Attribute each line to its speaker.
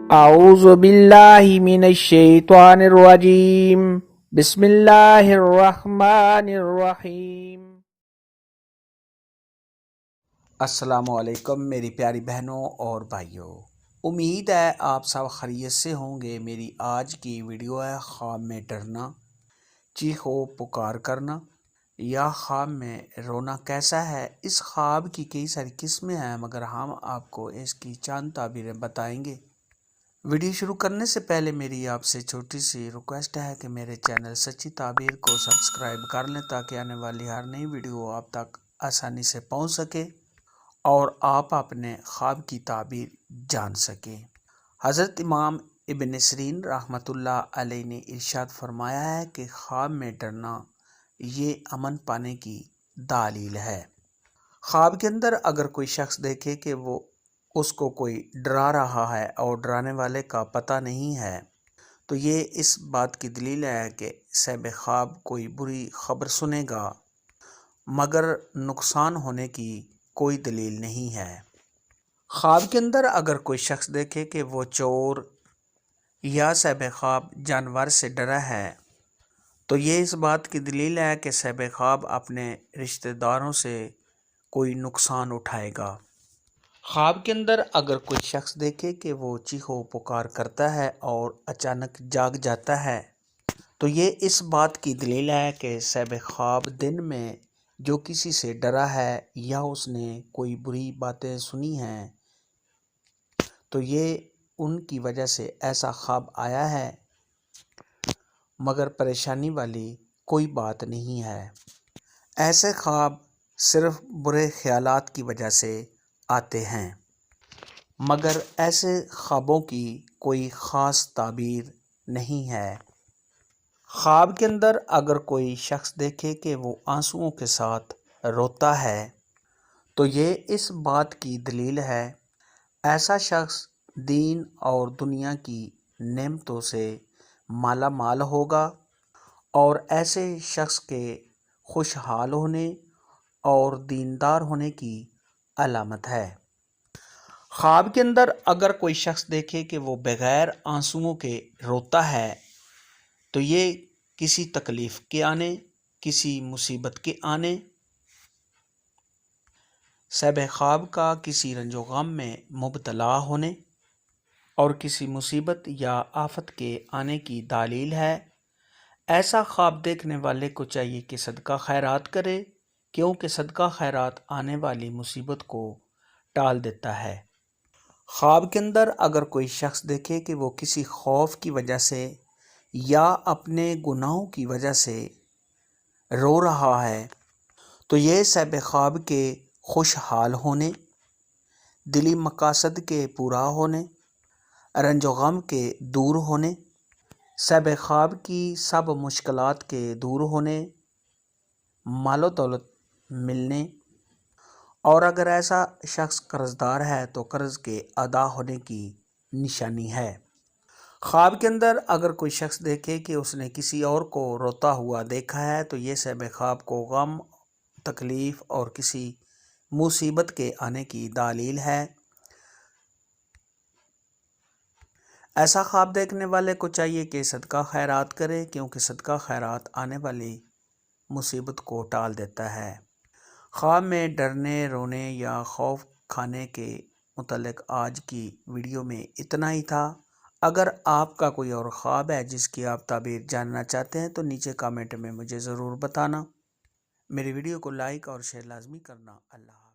Speaker 1: اعوذ باللہ من الشیطان الرجیم بسم اللہ الرحمن الرحیم۔ السلام علیکم میری پیاری بہنوں اور بھائیوں، امید ہے آپ سب خیریت سے ہوں گے۔ میری آج کی ویڈیو ہے خواب میں ڈرنا، چیخ و پکار کرنا یا خواب میں رونا کیسا ہے۔ اس خواب کی کئی ساری قسمیں ہیں، مگر ہم آپ کو اس کی چند تعبیریں بتائیں گے۔ ویڈیو شروع کرنے سے پہلے میری آپ سے چھوٹی سی ریکویسٹ ہے کہ میرے چینل سچی تعبیر کو سبسکرائب کر لیں تاکہ آنے والی ہر نئی ویڈیو آپ تک آسانی سے پہنچ سکے اور آپ اپنے خواب کی تعبیر جان سکیں۔ حضرت امام ابن سیرین رحمۃ اللہ علیہ نے ارشاد فرمایا ہے کہ خواب میں ڈرنا یہ امن پانے کی دلیل ہے۔ خواب کے اندر اگر کوئی شخص دیکھے کہ وہ اس کو کوئی ڈرا رہا ہے اور ڈرانے والے کا پتہ نہیں ہے، تو یہ اس بات کی دلیل ہے کہ صاحب خواب کوئی بری خبر سنے گا، مگر نقصان ہونے کی کوئی دلیل نہیں ہے۔ خواب کے اندر اگر کوئی شخص دیکھے کہ وہ چور یا صاحب خواب جانور سے ڈرا ہے، تو یہ اس بات کی دلیل ہے کہ صاحب خواب اپنے رشتہ داروں سے کوئی نقصان اٹھائے گا۔ خواب کے اندر اگر کوئی شخص دیکھے کہ وہ چیخ و پکار کرتا ہے اور اچانک جاگ جاتا ہے، تو یہ اس بات کی دلیل ہے کہ صاحب خواب دن میں جو کسی سے ڈرا ہے یا اس نے کوئی بری باتیں سنی ہیں، تو یہ ان کی وجہ سے ایسا خواب آیا ہے، مگر پریشانی والی کوئی بات نہیں ہے۔ ایسے خواب صرف برے خیالات کی وجہ سے آتے ہیں، مگر ایسے خوابوں کی کوئی خاص تعبیر نہیں ہے۔ خواب کے اندر اگر کوئی شخص دیکھے کہ وہ آنسوؤں کے ساتھ روتا ہے، تو یہ اس بات کی دلیل ہے ایسا شخص دین اور دنیا کی نعمتوں سے مالا مال ہوگا اور ایسے شخص کے خوشحال ہونے اور دیندار ہونے کی علامت ہے۔ خواب کے اندر اگر کوئی شخص دیکھے کہ وہ بغیر آنسوؤں کے روتا ہے، تو یہ کسی تکلیف کے آنے، کسی مصیبت کے آنے، صاحب خواب کا کسی رنج و غم میں مبتلا ہونے اور کسی مصیبت یا آفت کے آنے کی دلیل ہے۔ ایسا خواب دیکھنے والے کو چاہیے کہ صدقہ خیرات کرے، کیونکہ صدقہ خیرات آنے والی مصیبت کو ٹال دیتا ہے۔ خواب کے اندر اگر کوئی شخص دیکھے کہ وہ کسی خوف کی وجہ سے یا اپنے گناہوں کی وجہ سے رو رہا ہے، تو یہ صاحب خواب کے خوشحال ہونے، دلی مقاصد کے پورا ہونے، رنج و غم کے دور ہونے، صاحب خواب کی سب مشکلات کے دور ہونے، مال و دولت ملنے، اور اگر ایسا شخص قرض دار ہے تو قرض کے ادا ہونے کی نشانی ہے۔ خواب کے اندر اگر کوئی شخص دیکھے کہ اس نے کسی اور کو روتا ہوا دیکھا ہے، تو یہ صاحب خواب کو غم، تکلیف اور کسی مصیبت کے آنے کی دلیل ہے۔ ایسا خواب دیکھنے والے کو چاہیے کہ صدقہ خیرات کرے، کیونکہ صدقہ خیرات آنے والی مصیبت کو ٹال دیتا ہے۔ خواب میں ڈرنے، رونے یا خوف کھانے کے متعلق آج کی ویڈیو میں اتنا ہی تھا۔ اگر آپ کا کوئی اور خواب ہے جس کی آپ تعبیر جاننا چاہتے ہیں تو نیچے کامنٹ میں مجھے ضرور بتانا۔ میری ویڈیو کو لائک اور شیئر لازمی کرنا۔ اللہ حافظ۔